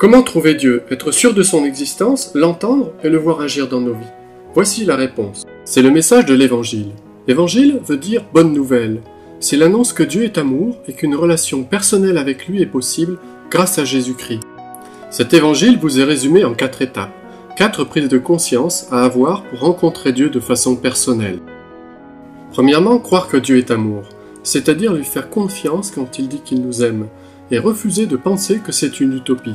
Comment trouver Dieu? Être sûr de son existence, l'entendre et le voir agir dans nos vies. Voici la réponse. C'est le message de l'Évangile. L'Évangile veut dire bonne nouvelle. C'est l'annonce que Dieu est amour et qu'une relation personnelle avec lui est possible grâce à Jésus-Christ. Cet Évangile vous est résumé en 4 étapes, 4 prises de conscience à avoir pour rencontrer Dieu de façon personnelle. Premièrement, croire que Dieu est amour, c'est-à-dire lui faire confiance quand il dit qu'il nous aime, et refuser de penser que c'est une utopie.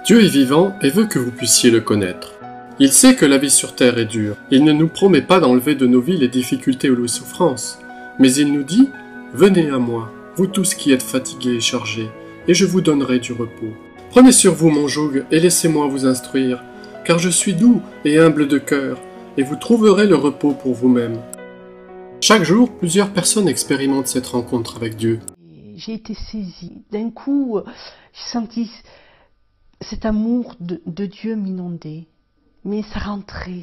Dieu est vivant et veut que vous puissiez le connaître. Il sait que la vie sur terre est dure. Il ne nous promet pas d'enlever de nos vies les difficultés ou les souffrances, mais il nous dit « Venez à moi, vous tous qui êtes fatigués et chargés, et je vous donnerai du repos. Prenez sur vous mon joug et laissez-moi vous instruire, car je suis doux et humble de cœur, et vous trouverez le repos pour vous-même. » Chaque jour, plusieurs personnes expérimentent cette rencontre avec Dieu. J'ai été saisie. D'un coup, j'ai senti cet amour de Dieu m'inonder. Mais ça rentrait.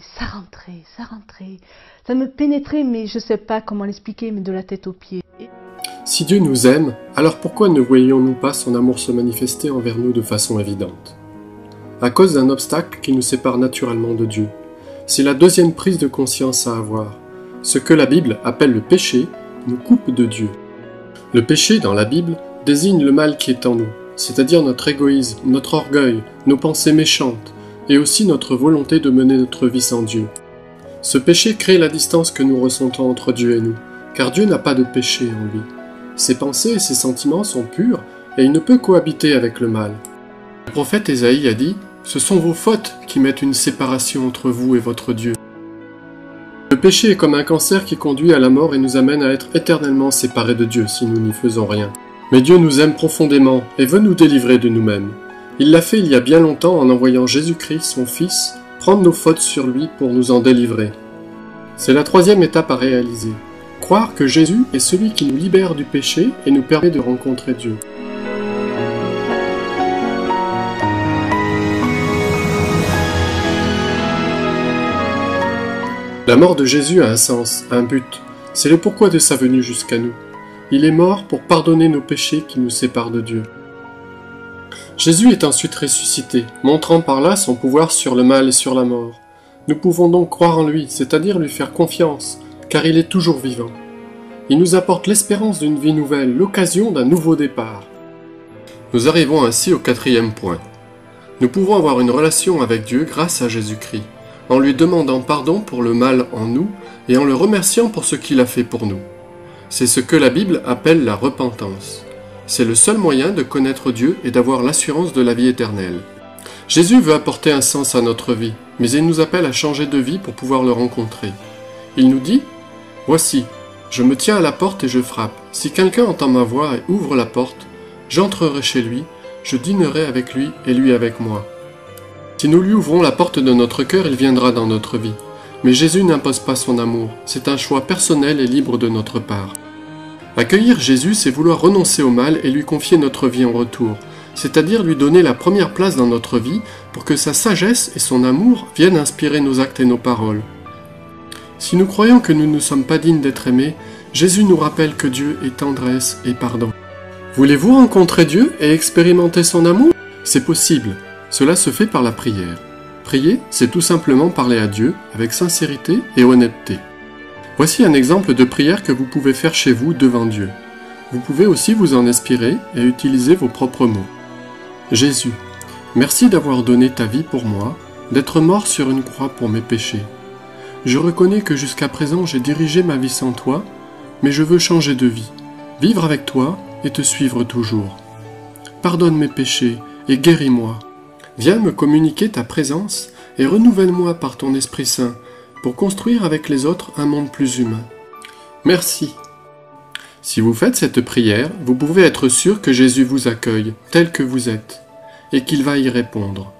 Ça me pénétrait, mais je ne sais pas comment l'expliquer, mais de la tête aux pieds. Si Dieu nous aime, alors pourquoi ne voyons-nous pas son amour se manifester envers nous de façon évidente? À cause d'un obstacle qui nous sépare naturellement de Dieu. C'est la deuxième prise de conscience à avoir. Ce que la Bible appelle le péché nous coupe de Dieu. Le péché, dans la Bible, désigne le mal qui est en nous, c'est-à-dire notre égoïsme, notre orgueil, nos pensées méchantes, et aussi notre volonté de mener notre vie sans Dieu. Ce péché crée la distance que nous ressentons entre Dieu et nous, car Dieu n'a pas de péché en lui. Ses pensées et ses sentiments sont purs, et il ne peut cohabiter avec le mal. Le prophète Ésaïe a dit « Ce sont vos fautes qui mettent une séparation entre vous et votre Dieu. » Le péché est comme un cancer qui conduit à la mort et nous amène à être éternellement séparés de Dieu si nous n'y faisons rien. Mais Dieu nous aime profondément et veut nous délivrer de nous-mêmes. Il l'a fait il y a bien longtemps en envoyant Jésus-Christ, son Fils, prendre nos fautes sur lui pour nous en délivrer. C'est la troisième étape à réaliser. Croire que Jésus est celui qui nous libère du péché et nous permet de rencontrer Dieu. La mort de Jésus a un sens, un but. C'est le pourquoi de sa venue jusqu'à nous. Il est mort pour pardonner nos péchés qui nous séparent de Dieu. Jésus est ensuite ressuscité, montrant par là son pouvoir sur le mal et sur la mort. Nous pouvons donc croire en lui, c'est-à-dire lui faire confiance, car il est toujours vivant. Il nous apporte l'espérance d'une vie nouvelle, l'occasion d'un nouveau départ. Nous arrivons ainsi au 4e point. Nous pouvons avoir une relation avec Dieu grâce à Jésus-Christ, en lui demandant pardon pour le mal en nous et en le remerciant pour ce qu'il a fait pour nous. C'est ce que la Bible appelle la repentance. C'est le seul moyen de connaître Dieu et d'avoir l'assurance de la vie éternelle. Jésus veut apporter un sens à notre vie, mais il nous appelle à changer de vie pour pouvoir le rencontrer. Il nous dit « Voici, je me tiens à la porte et je frappe. Si quelqu'un entend ma voix et ouvre la porte, j'entrerai chez lui, je dînerai avec lui et lui avec moi. » Si nous lui ouvrons la porte de notre cœur, il viendra dans notre vie. Mais Jésus n'impose pas son amour, c'est un choix personnel et libre de notre part. Accueillir Jésus, c'est vouloir renoncer au mal et lui confier notre vie en retour, c'est-à-dire lui donner la première place dans notre vie pour que sa sagesse et son amour viennent inspirer nos actes et nos paroles. Si nous croyons que nous ne sommes pas dignes d'être aimés, Jésus nous rappelle que Dieu est tendresse et pardon. Voulez-vous rencontrer Dieu et expérimenter son amour? C'est possible. Cela se fait par la prière. Prier, c'est tout simplement parler à Dieu avec sincérité et honnêteté. Voici un exemple de prière que vous pouvez faire chez vous devant Dieu. Vous pouvez aussi vous en inspirer et utiliser vos propres mots. Jésus, merci d'avoir donné ta vie pour moi, d'être mort sur une croix pour mes péchés. Je reconnais que jusqu'à présent j'ai dirigé ma vie sans toi, mais je veux changer de vie, vivre avec toi et te suivre toujours. Pardonne mes péchés et guéris-moi. Viens me communiquer ta présence et renouvelle-moi par ton Esprit Saint pour construire avec les autres un monde plus humain. Merci. Si vous faites cette prière, vous pouvez être sûr que Jésus vous accueille tel que vous êtes et qu'il va y répondre.